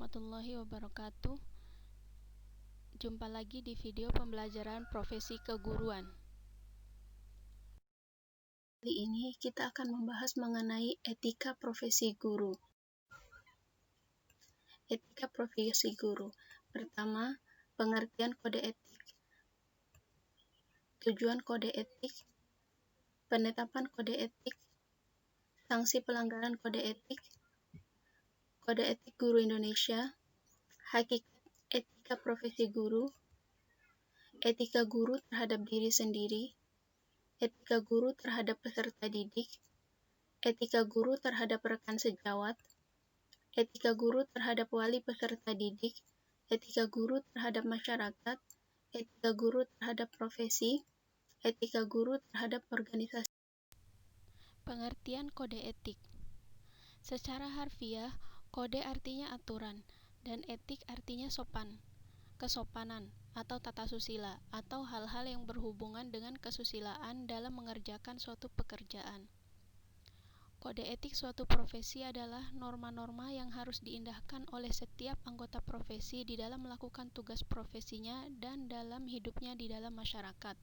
warahmatullahi wabarakatuh. Jumpa lagi di video pembelajaran profesi keguruan. Kali ini kita akan membahas mengenai etika profesi guru. Etika profesi guru. Pertama, pengertian kode etik. Tujuan kode etik, penetapan kode etik, sanksi pelanggaran kode etik guru Indonesia, hakikat etika profesi guru, etika guru terhadap diri sendiri, etika guru terhadap peserta didik, etika guru terhadap rekan sejawat, etika guru terhadap wali peserta didik, etika guru terhadap masyarakat, etika guru terhadap profesi, etika guru terhadap organisasi. Pengertian kode etik. Secara harfiah, kode artinya aturan, dan etik artinya sopan, kesopanan, atau tata susila, atau hal-hal yang berhubungan dengan kesusilaan dalam mengerjakan suatu pekerjaan. Kode etik suatu profesi adalah norma-norma yang harus diindahkan oleh setiap anggota profesi di dalam melakukan tugas profesinya dan dalam hidupnya di dalam masyarakat.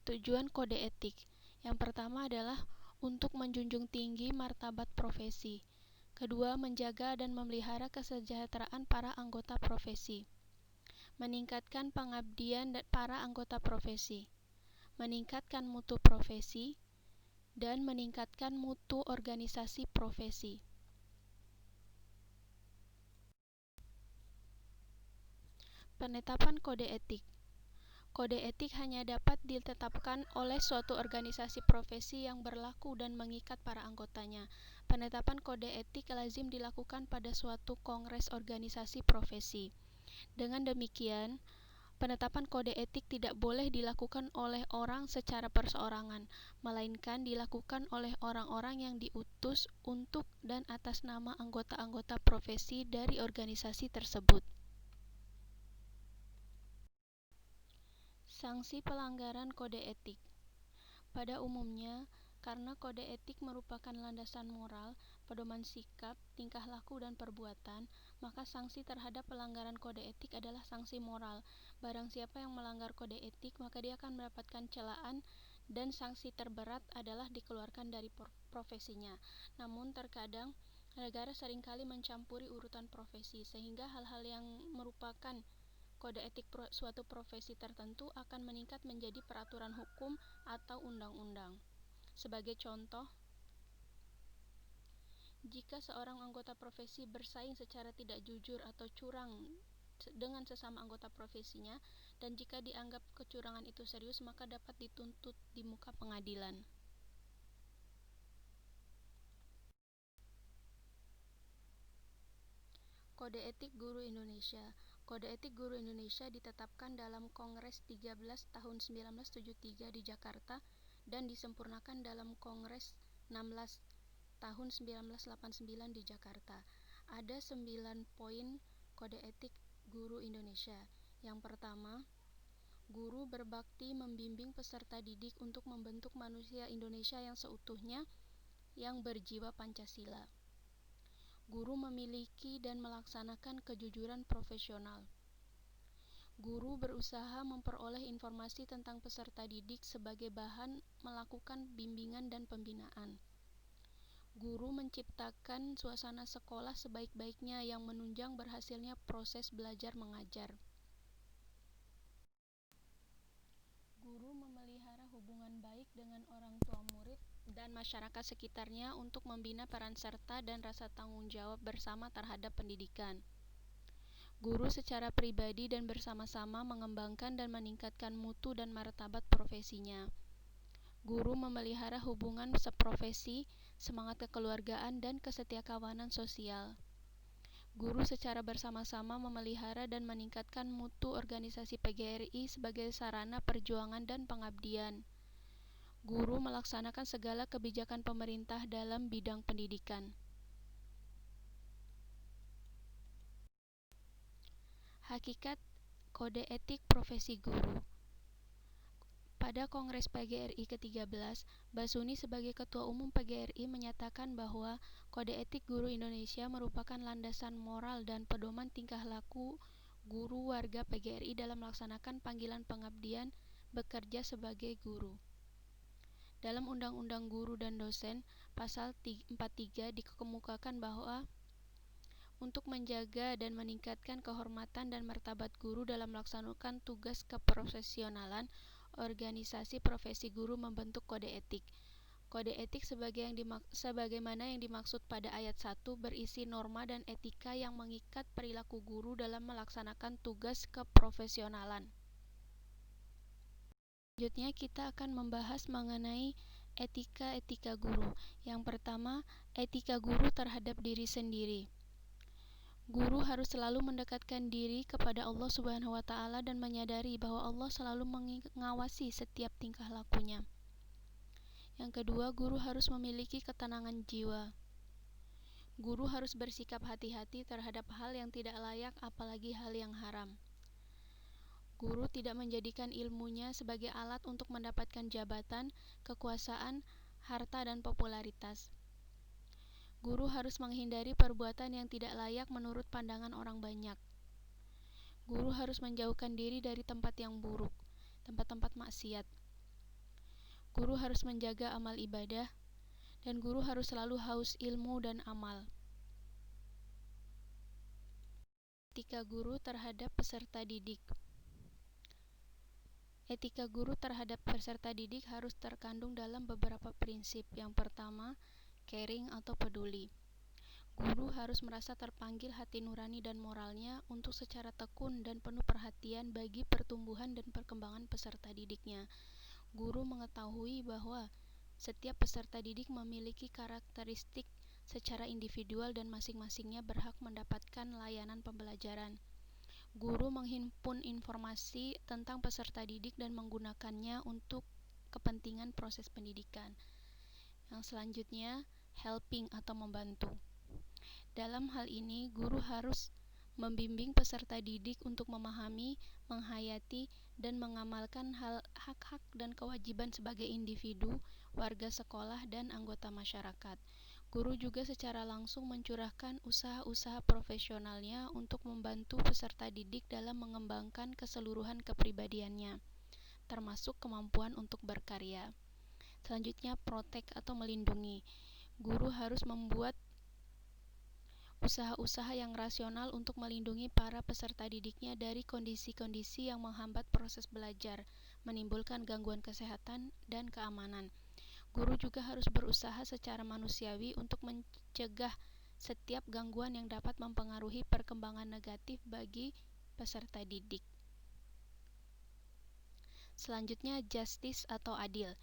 Tujuan kode etik. Yang pertama adalah untuk menjunjung tinggi martabat profesi. Kedua, menjaga dan memelihara kesejahteraan para anggota profesi. Meningkatkan pengabdian para anggota profesi. Meningkatkan mutu profesi dan meningkatkan mutu organisasi profesi. Penetapan kode etik. Kode etik hanya dapat ditetapkan oleh suatu organisasi profesi yang berlaku dan mengikat para anggotanya. Penetapan kode etik lazim dilakukan pada suatu kongres organisasi profesi. Dengan demikian, penetapan kode etik tidak boleh dilakukan oleh orang secara perseorangan, melainkan dilakukan oleh orang-orang yang diutus untuk dan atas nama anggota-anggota profesi dari organisasi tersebut. Sanksi pelanggaran kode etik. Pada umumnya, karena kode etik merupakan landasan moral, pedoman sikap, tingkah laku, dan perbuatan, maka sanksi terhadap pelanggaran kode etik adalah sanksi moral. Barang siapa yang melanggar kode etik, maka dia akan mendapatkan celaan dan sanksi terberat adalah dikeluarkan dari profesinya. Namun terkadang negara seringkali mencampuri urutan profesi, sehingga hal-hal yang merupakan kode etik suatu profesi tertentu akan meningkat menjadi peraturan hukum atau undang-undang. Sebagai contoh, jika seorang anggota profesi bersaing secara tidak jujur atau curang dengan sesama anggota profesinya, dan jika dianggap kecurangan itu serius, maka dapat dituntut di muka pengadilan. Kode etik guru Indonesia. Kode etik guru Indonesia ditetapkan dalam Kongres 13 tahun 1973 di Jakarta dan disempurnakan dalam Kongres 16 tahun 1989 di Jakarta. Ada 9 poin kode etik guru Indonesia. Yang pertama, guru berbakti membimbing peserta didik untuk membentuk manusia Indonesia yang seutuhnya yang berjiwa Pancasila. Guru memiliki dan melaksanakan kejujuran profesional. Guru berusaha memperoleh informasi tentang peserta didik sebagai bahan melakukan bimbingan dan pembinaan. Guru menciptakan suasana sekolah sebaik-baiknya yang menunjang berhasilnya proses belajar mengajar. Guru memelihara hubungan baik dengan orang tua murid dan masyarakat sekitarnya untuk membina peran serta dan rasa tanggung jawab bersama terhadap pendidikan. Guru secara pribadi dan bersama-sama mengembangkan dan meningkatkan mutu dan martabat profesinya. Guru memelihara hubungan seprofesi, semangat kekeluargaan, dan kesetiakawanan sosial. Guru secara bersama-sama memelihara dan meningkatkan mutu organisasi PGRI sebagai sarana perjuangan dan pengabdian. Guru melaksanakan segala kebijakan pemerintah dalam bidang pendidikan. Hakikat kode etik profesi guru. Pada Kongres PGRI ke-13, Basuni sebagai Ketua Umum PGRI menyatakan bahwa Kode Etik Guru Indonesia merupakan landasan moral dan pedoman tingkah laku guru warga PGRI dalam melaksanakan panggilan pengabdian bekerja sebagai guru. Dalam Undang-Undang Guru dan Dosen, Pasal 43 dikemukakan bahwa untuk menjaga dan meningkatkan kehormatan dan martabat guru dalam melaksanakan tugas keprofesionalan, organisasi profesi guru membentuk kode etik. Kode etik sebagaimana yang dimaksud pada ayat 1 berisi norma dan etika yang mengikat perilaku guru dalam melaksanakan tugas keprofesionalan. Selanjutnya kita akan membahas mengenai etika guru. Yang pertama, etika guru terhadap diri sendiri. Guru harus selalu mendekatkan diri kepada Allah Subhanahu wa Ta'ala dan menyadari bahwa Allah selalu mengawasi setiap tingkah lakunya. Yang kedua, guru harus memiliki ketenangan jiwa. Guru harus bersikap hati-hati terhadap hal yang tidak layak, apalagi hal yang haram. Guru tidak menjadikan ilmunya sebagai alat untuk mendapatkan jabatan, kekuasaan, harta, dan popularitas. Guru harus menghindari perbuatan yang tidak layak menurut pandangan orang banyak. Guru harus menjauhkan diri dari tempat yang buruk, tempat-tempat maksiat. Guru harus menjaga amal ibadah, dan guru harus selalu haus ilmu dan amal. Etika guru terhadap peserta didik. Etika guru terhadap peserta didik harus terkandung dalam beberapa prinsip. Yang pertama, caring atau peduli. Guru harus merasa terpanggil hati nurani dan moralnya untuk secara tekun dan penuh perhatian bagi pertumbuhan dan perkembangan peserta didiknya. Guru mengetahui bahwa setiap peserta didik memiliki karakteristik secara individual dan masing-masingnya berhak mendapatkan layanan pembelajaran. Guru menghimpun informasi tentang peserta didik dan menggunakannya untuk kepentingan proses pendidikan. Yang selanjutnya, helping atau membantu. Dalam hal ini, guru harus membimbing peserta didik untuk memahami, menghayati, dan mengamalkan hak-hak dan kewajiban sebagai individu, warga sekolah, dan anggota masyarakat. Guru juga secara langsung mencurahkan usaha-usaha profesionalnya untuk membantu peserta didik dalam mengembangkan keseluruhan kepribadiannya, termasuk kemampuan untuk berkarya. Selanjutnya, protect atau melindungi. Guru harus membuat usaha-usaha yang rasional untuk melindungi para peserta didiknya dari kondisi-kondisi yang menghambat proses belajar, menimbulkan gangguan kesehatan dan keamanan. Guru juga harus berusaha secara manusiawi untuk mencegah setiap gangguan yang dapat mempengaruhi perkembangan negatif bagi peserta didik. Selanjutnya, justice atau adil.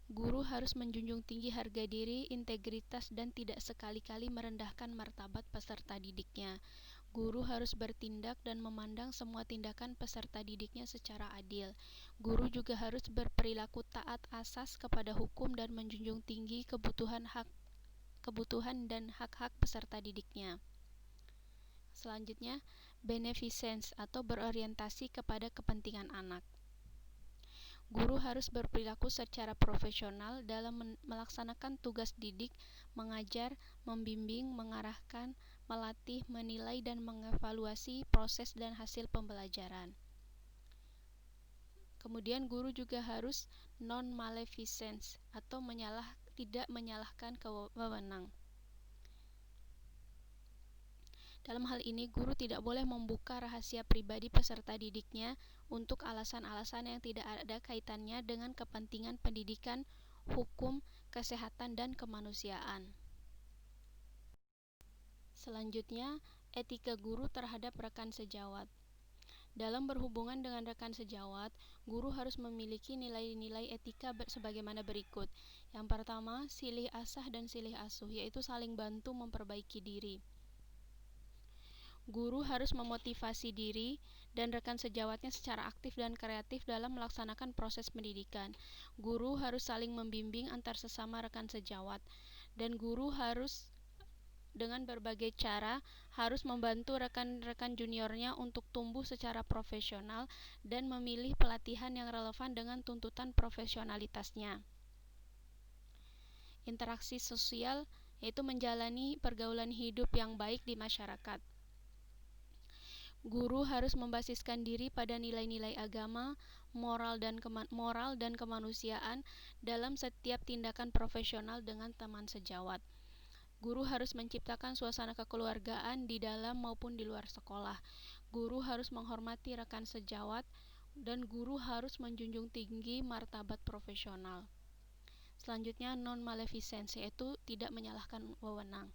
Guru harus menjunjung tinggi harga diri, integritas, dan tidak sekali-kali merendahkan martabat peserta didiknya. Guru harus bertindak dan memandang semua tindakan peserta didiknya secara adil. Guru juga harus berperilaku taat asas kepada hukum dan menjunjung tinggi kebutuhan dan hak-hak peserta didiknya. Selanjutnya, beneficence atau berorientasi kepada kepentingan anak. Guru harus berperilaku secara profesional dalam melaksanakan tugas didik, mengajar, membimbing, mengarahkan, melatih, menilai, dan mengevaluasi proses dan hasil pembelajaran. Kemudian guru juga harus non-maleficence atau tidak menyalahkan wewenang. Dalam hal ini, guru tidak boleh membuka rahasia pribadi peserta didiknya untuk alasan-alasan yang tidak ada kaitannya dengan kepentingan pendidikan, hukum, kesehatan, dan kemanusiaan. Selanjutnya, etika guru terhadap rekan sejawat. Dalam berhubungan dengan rekan sejawat, guru harus memiliki nilai-nilai etika sebagaimana berikut. Yang pertama, silih asah dan silih asuh, yaitu saling bantu memperbaiki diri. Guru harus memotivasi diri dan rekan sejawatnya secara aktif dan kreatif dalam melaksanakan proses pendidikan. Guru harus saling membimbing antar sesama rekan sejawat, dan guru harus dengan berbagai cara harus membantu rekan-rekan juniornya untuk tumbuh secara profesional dan memilih pelatihan yang relevan dengan tuntutan profesionalitasnya. Interaksi sosial yaitu menjalani pergaulan hidup yang baik di masyarakat. Guru harus membasiskan diri pada nilai-nilai agama, moral dan kemanusiaan dalam setiap tindakan profesional dengan teman sejawat. Guru harus menciptakan suasana kekeluargaan di dalam maupun di luar sekolah. Guru harus menghormati rekan sejawat dan guru harus menjunjung tinggi martabat profesional. Selanjutnya, non-maleficence, yaitu tidak menyalahkan wewenang.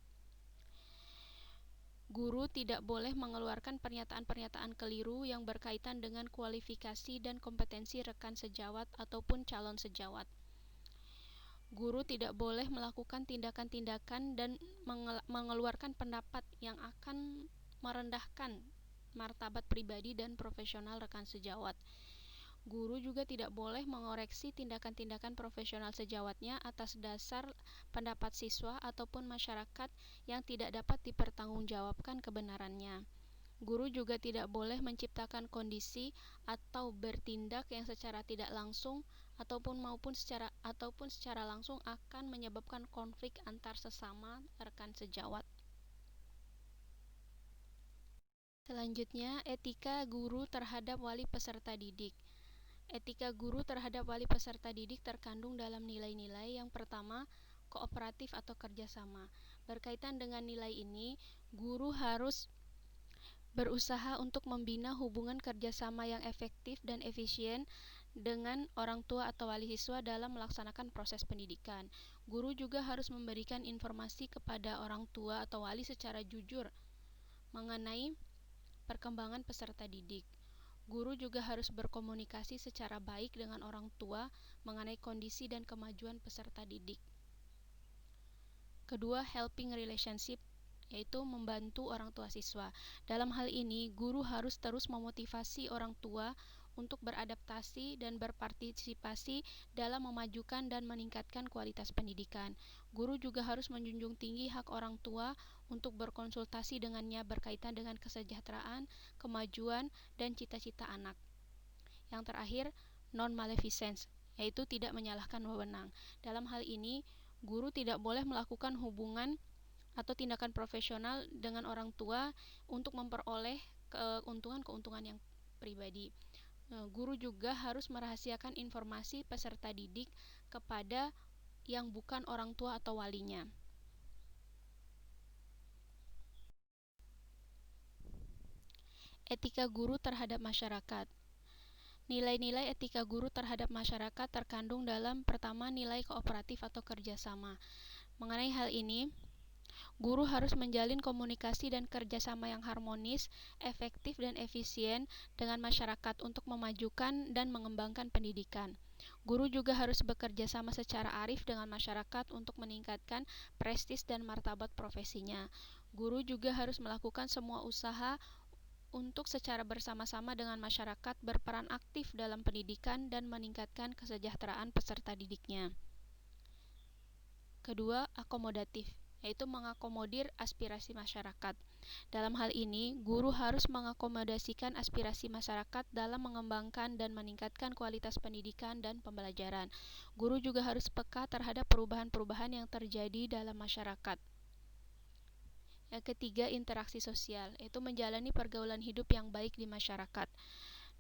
Guru tidak boleh mengeluarkan pernyataan-pernyataan keliru yang berkaitan dengan kualifikasi dan kompetensi rekan sejawat ataupun calon sejawat. Guru tidak boleh melakukan tindakan-tindakan dan mengeluarkan pendapat yang akan merendahkan martabat pribadi dan profesional rekan sejawat. Guru juga tidak boleh mengoreksi tindakan-tindakan profesional sejawatnya atas dasar pendapat siswa ataupun masyarakat yang tidak dapat dipertanggungjawabkan kebenarannya. Guru juga tidak boleh menciptakan kondisi atau bertindak yang secara tidak langsung ataupun secara langsung akan menyebabkan konflik antar sesama rekan sejawat. Selanjutnya, etika guru terhadap wali peserta didik. Etika guru terhadap wali peserta didik terkandung dalam nilai-nilai. Yang pertama, kooperatif atau kerjasama. Berkaitan dengan nilai ini, guru harus berusaha untuk membina hubungan kerjasama yang efektif dan efisien dengan orang tua atau wali siswa dalam melaksanakan proses pendidikan. Guru juga harus memberikan informasi kepada orang tua atau wali secara jujur mengenai perkembangan peserta didik. Guru juga harus berkomunikasi secara baik dengan orang tua mengenai kondisi dan kemajuan peserta didik. Kedua, helping relationship, yaitu membantu orang tua siswa. Dalam hal ini, guru harus terus memotivasi orang tua untuk beradaptasi dan berpartisipasi dalam memajukan dan meningkatkan kualitas pendidikan. Guru juga harus menjunjung tinggi hak orang tua untuk berkonsultasi dengannya berkaitan dengan kesejahteraan, kemajuan, dan cita-cita anak. Yang terakhir, non-maleficence, yaitu tidak menyalahkan wewenang. Dalam hal ini, guru tidak boleh melakukan hubungan atau tindakan profesional dengan orang tua untuk memperoleh keuntungan-keuntungan yang pribadi. Guru juga harus merahasiakan informasi peserta didik kepada yang bukan orang tua atau walinya. Etika guru terhadap masyarakat. Nilai-nilai etika guru terhadap masyarakat terkandung dalam pertama, nilai kooperatif atau kerjasama. Mengenai hal ini, guru harus menjalin komunikasi dan kerjasama yang harmonis, efektif, dan efisien dengan masyarakat untuk memajukan dan mengembangkan pendidikan. Guru juga harus bekerja sama secara arif dengan masyarakat untuk meningkatkan prestis dan martabat profesinya. Guru juga harus melakukan semua usaha untuk secara bersama-sama dengan masyarakat berperan aktif dalam pendidikan dan meningkatkan kesejahteraan peserta didiknya. Kedua, akomodatif, yaitu mengakomodir aspirasi masyarakat. Dalam hal ini, guru harus mengakomodasikan aspirasi masyarakat dalam mengembangkan dan meningkatkan kualitas pendidikan dan pembelajaran. Guru juga harus peka terhadap perubahan-perubahan yang terjadi dalam masyarakat. Yang ketiga, interaksi sosial, yaitu menjalani pergaulan hidup yang baik di masyarakat.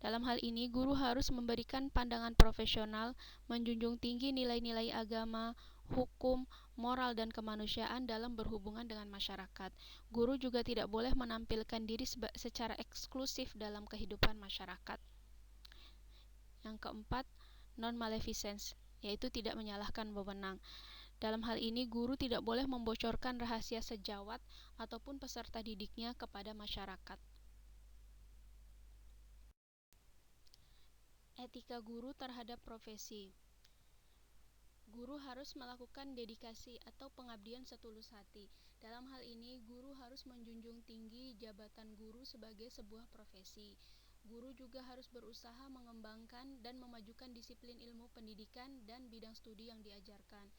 Dalam hal ini, guru harus memberikan pandangan profesional, menjunjung tinggi nilai-nilai agama, hukum, moral, dan kemanusiaan dalam berhubungan dengan masyarakat. Guru juga tidak boleh menampilkan diri secara eksklusif dalam kehidupan masyarakat. Yang keempat, non-maleficence, yaitu tidak menyalahkan wewenang. Dalam hal ini, guru tidak boleh membocorkan rahasia sejawat ataupun peserta didiknya kepada masyarakat. Etika guru terhadap profesi. Guru harus melakukan dedikasi atau pengabdian setulus hati. Dalam hal ini, guru harus menjunjung tinggi jabatan guru sebagai sebuah profesi. Guru juga harus berusaha mengembangkan dan memajukan disiplin ilmu pendidikan dan bidang studi yang diajarkan.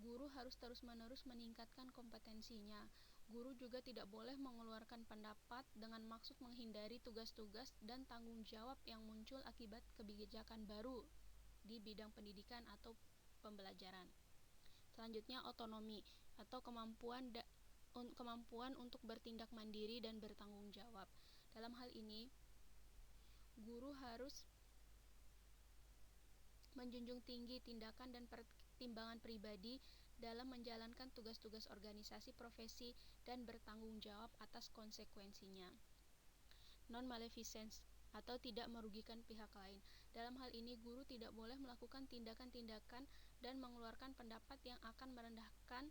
Guru harus terus-menerus meningkatkan kompetensinya. Guru juga tidak boleh mengeluarkan pendapat dengan maksud menghindari tugas-tugas dan tanggung jawab yang muncul akibat kebijakan baru di bidang pendidikan atau pembelajaran. Selanjutnya, otonomi atau kemampuan untuk bertindak mandiri dan bertanggung jawab. Dalam hal ini, guru harus menjunjung tinggi tindakan dan pertimbangan pribadi dalam menjalankan tugas-tugas organisasi profesi dan bertanggung jawab atas konsekuensinya. Non-maleficence atau tidak merugikan pihak lain. Dalam hal ini, guru tidak boleh melakukan tindakan-tindakan dan mengeluarkan pendapat yang akan merendahkan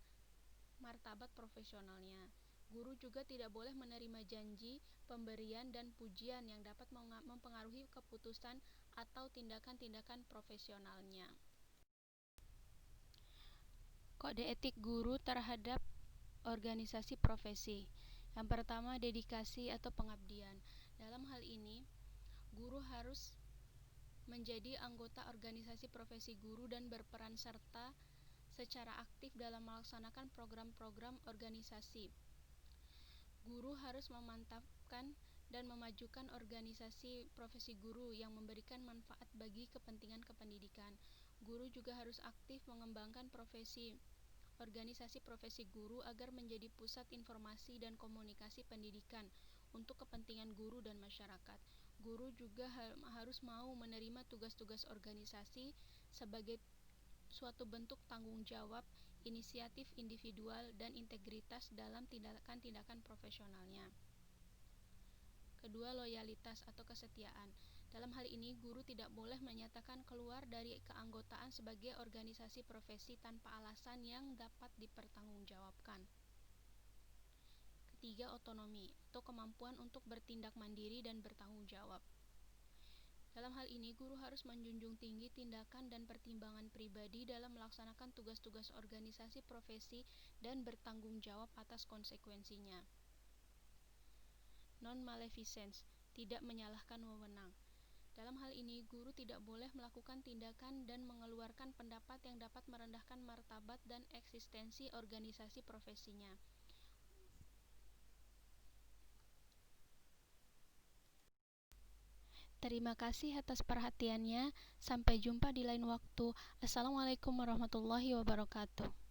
martabat profesionalnya. Guru juga tidak boleh menerima janji, pemberian, dan pujian yang dapat mempengaruhi keputusan atau tindakan-tindakan profesionalnya. Kode etik guru terhadap organisasi profesi. Yang pertama, dedikasi atau pengabdian. Dalam hal ini, guru harus menjadi anggota organisasi profesi guru dan berperan serta secara aktif dalam melaksanakan program-program organisasi. Guru harus memantapkan dan memajukan organisasi profesi guru yang memberikan manfaat bagi kepentingan kependidikan. Guru juga harus aktif mengembangkan organisasi profesi guru agar menjadi pusat informasi dan komunikasi pendidikan untuk kepentingan guru dan masyarakat. Guru juga harus mau menerima tugas-tugas organisasi sebagai suatu bentuk tanggung jawab, inisiatif individual, dan integritas dalam tindakan-tindakan profesionalnya. Kedua, loyalitas atau kesetiaan. Dalam hal ini, guru tidak boleh menyatakan keluar dari keanggotaan sebagai organisasi profesi tanpa alasan yang dapat dipertanggungjawabkan. Ketiga, otonomi atau kemampuan untuk bertindak mandiri dan bertanggung jawab. Dalam hal ini, guru harus menjunjung tinggi tindakan dan pertimbangan pribadi dalam melaksanakan tugas-tugas organisasi profesi dan bertanggung jawab atas konsekuensinya. Non-maleficence, tidak menyalahkan wewenang. Dalam hal ini, guru tidak boleh melakukan tindakan dan mengeluarkan pendapat yang dapat merendahkan martabat dan eksistensi organisasi profesinya. Terima kasih atas perhatiannya. Sampai jumpa di lain waktu. Assalamualaikum warahmatullahi wabarakatuh.